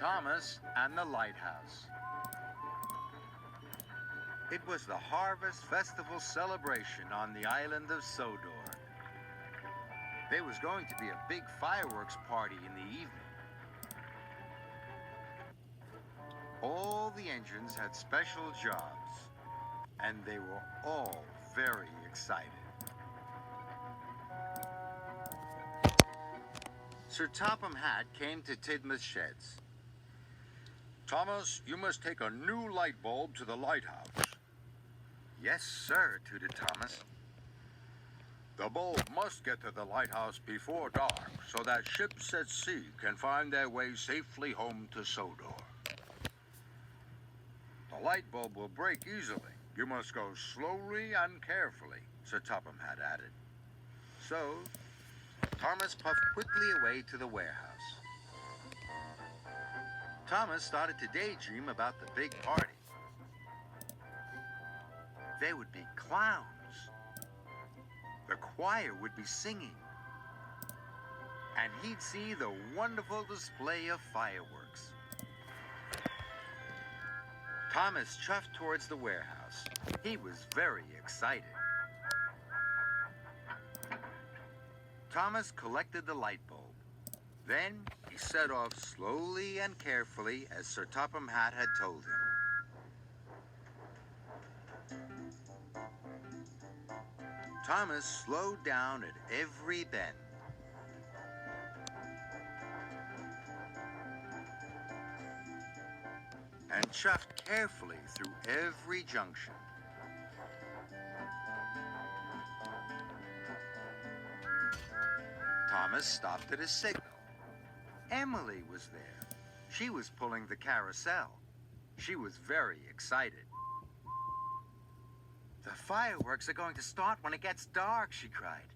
Thomas and the Lighthouse. It was the Harvest Festival celebration on the island of Sodor. There was going to be a big fireworks party in the evening. All the engines had special jobs, and they were all very excited. Sir Topham Hatt came to Tidmouth Sheds. "Thomas, you must take a new light bulb to the lighthouse." "Yes, sir," tooted Thomas. "The bulb must get to the lighthouse before dark so that ships at sea can find their way safely home to Sodor. The light bulb will break easily. You must go slowly and carefully," Sir Topham had added. So, Thomas puffed quickly away to the warehouse. Thomas started to daydream about the big party. There would be clowns. The choir would be singing. And he'd see the wonderful display of fireworks. Thomas chuffed towards the warehouse. He was very excited. Thomas collected the light bulb. Then he set off slowly and carefully as Sir Topham Hatt had told him. Thomas slowed down at every bend. And chuffed carefully through every junction. Thomas stopped at a signal. Emily was there. She was pulling the carousel. She was very excited. "The fireworks are going to start when it gets dark," she cried.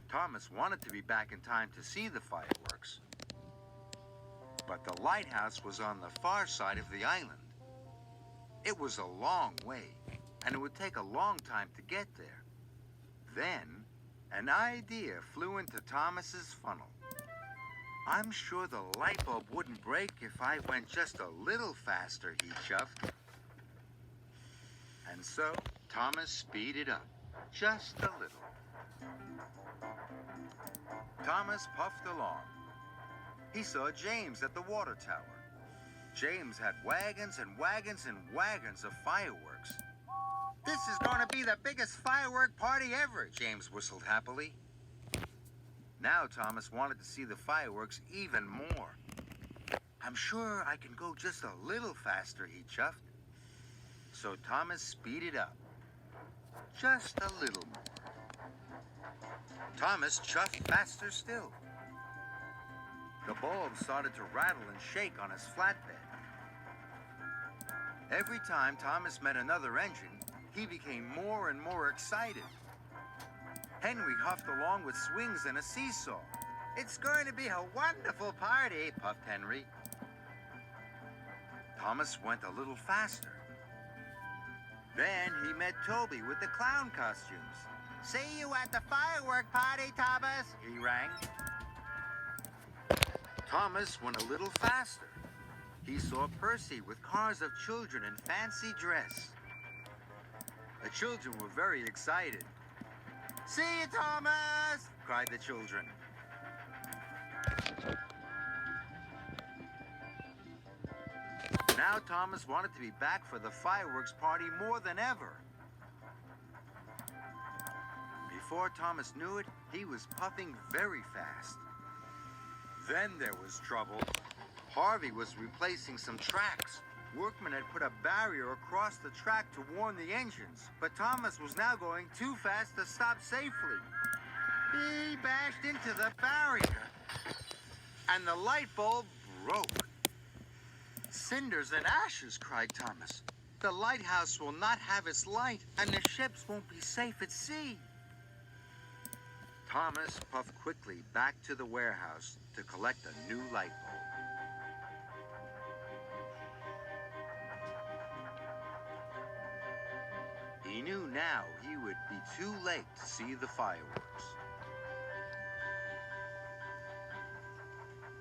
Thomas wanted to be back in time to see the fireworks. But the lighthouse was on the far side of the island. It was a long way, and it would take a long time to get there. Then, an idea flew into Thomas's funnel. "I'm sure the light bulb wouldn't break if I went just a little faster," he chuffed. And so, Thomas speeded up, just a little. Thomas puffed along. He saw James at the water tower. James had wagons and wagons and wagons of fireworks. "This is going to be the biggest firework party ever," James whistled happily. Now Thomas wanted to see the fireworks even more. "I'm sure I can go just a little faster," he chuffed. So Thomas speeded up, just a little more. Thomas chuffed faster still. The bulb started to rattle and shake on his flatbed. Every time Thomas met another engine, he became more and more excited. Henry huffed along with swings and a seesaw. "It's going to be a wonderful party," puffed Henry. Thomas went a little faster. Then he met Toby with the clown costumes. "See you at the firework party, Thomas," he rang. Thomas went a little faster. He saw Percy with cars of children in fancy dress. The children were very excited. "See you, Thomas!" cried the children. Now Thomas wanted to be back for the fireworks party more than ever. Before Thomas knew it, he was puffing very fast. Then there was trouble. Harvey was replacing some tracks. Workmen had put a barrier across the track to warn the engines, but Thomas was now going too fast to stop safely. He bashed into the barrier, and the light bulb broke. "Cinders and ashes," cried Thomas. "The lighthouse will not have its light, and the ships won't be safe at sea." Thomas puffed quickly back to the warehouse to collect a new light bulb. He knew now he would be too late to see the fireworks.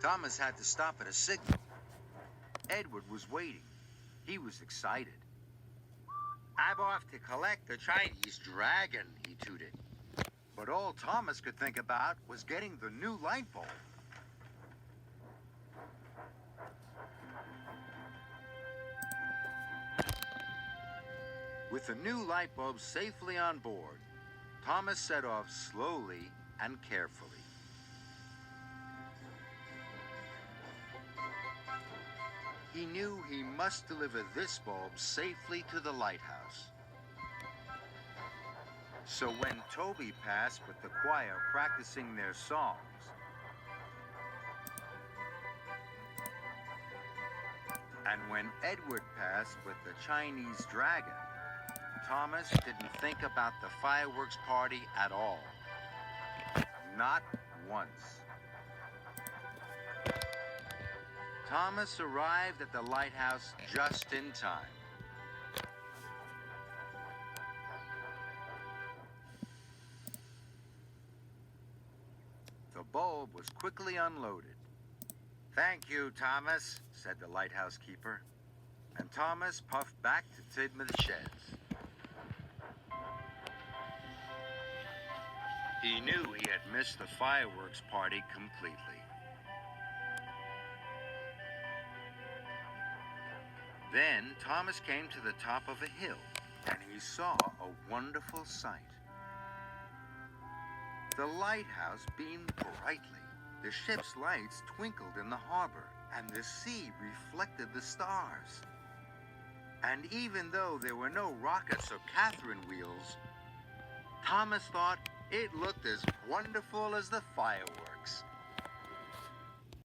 Thomas had to stop at a signal. Edward was waiting. He was excited. "I'm off to collect the Chinese dragon," he tooted. But all Thomas could think about was getting the new light bulb. With the new light bulb safely on board, Thomas set off slowly and carefully. He knew he must deliver this bulb safely to the lighthouse. So when Toby passed with the choir practicing their songs, and when Edward passed with the Chinese dragon, Thomas didn't think about the fireworks party at all. Not once. Thomas arrived at the lighthouse just in time. The bulb was quickly unloaded. "Thank you, Thomas," said the lighthouse keeper. And Thomas puffed back to Tidmouth Sheds. He knew he had missed the fireworks party completely. Then Thomas came to the top of a hill, and he saw a wonderful sight. The lighthouse beamed brightly. The ship's lights twinkled in the harbor, and the sea reflected the stars. And even though there were no rockets or Catherine wheels, Thomas thought it looked as wonderful as the fireworks.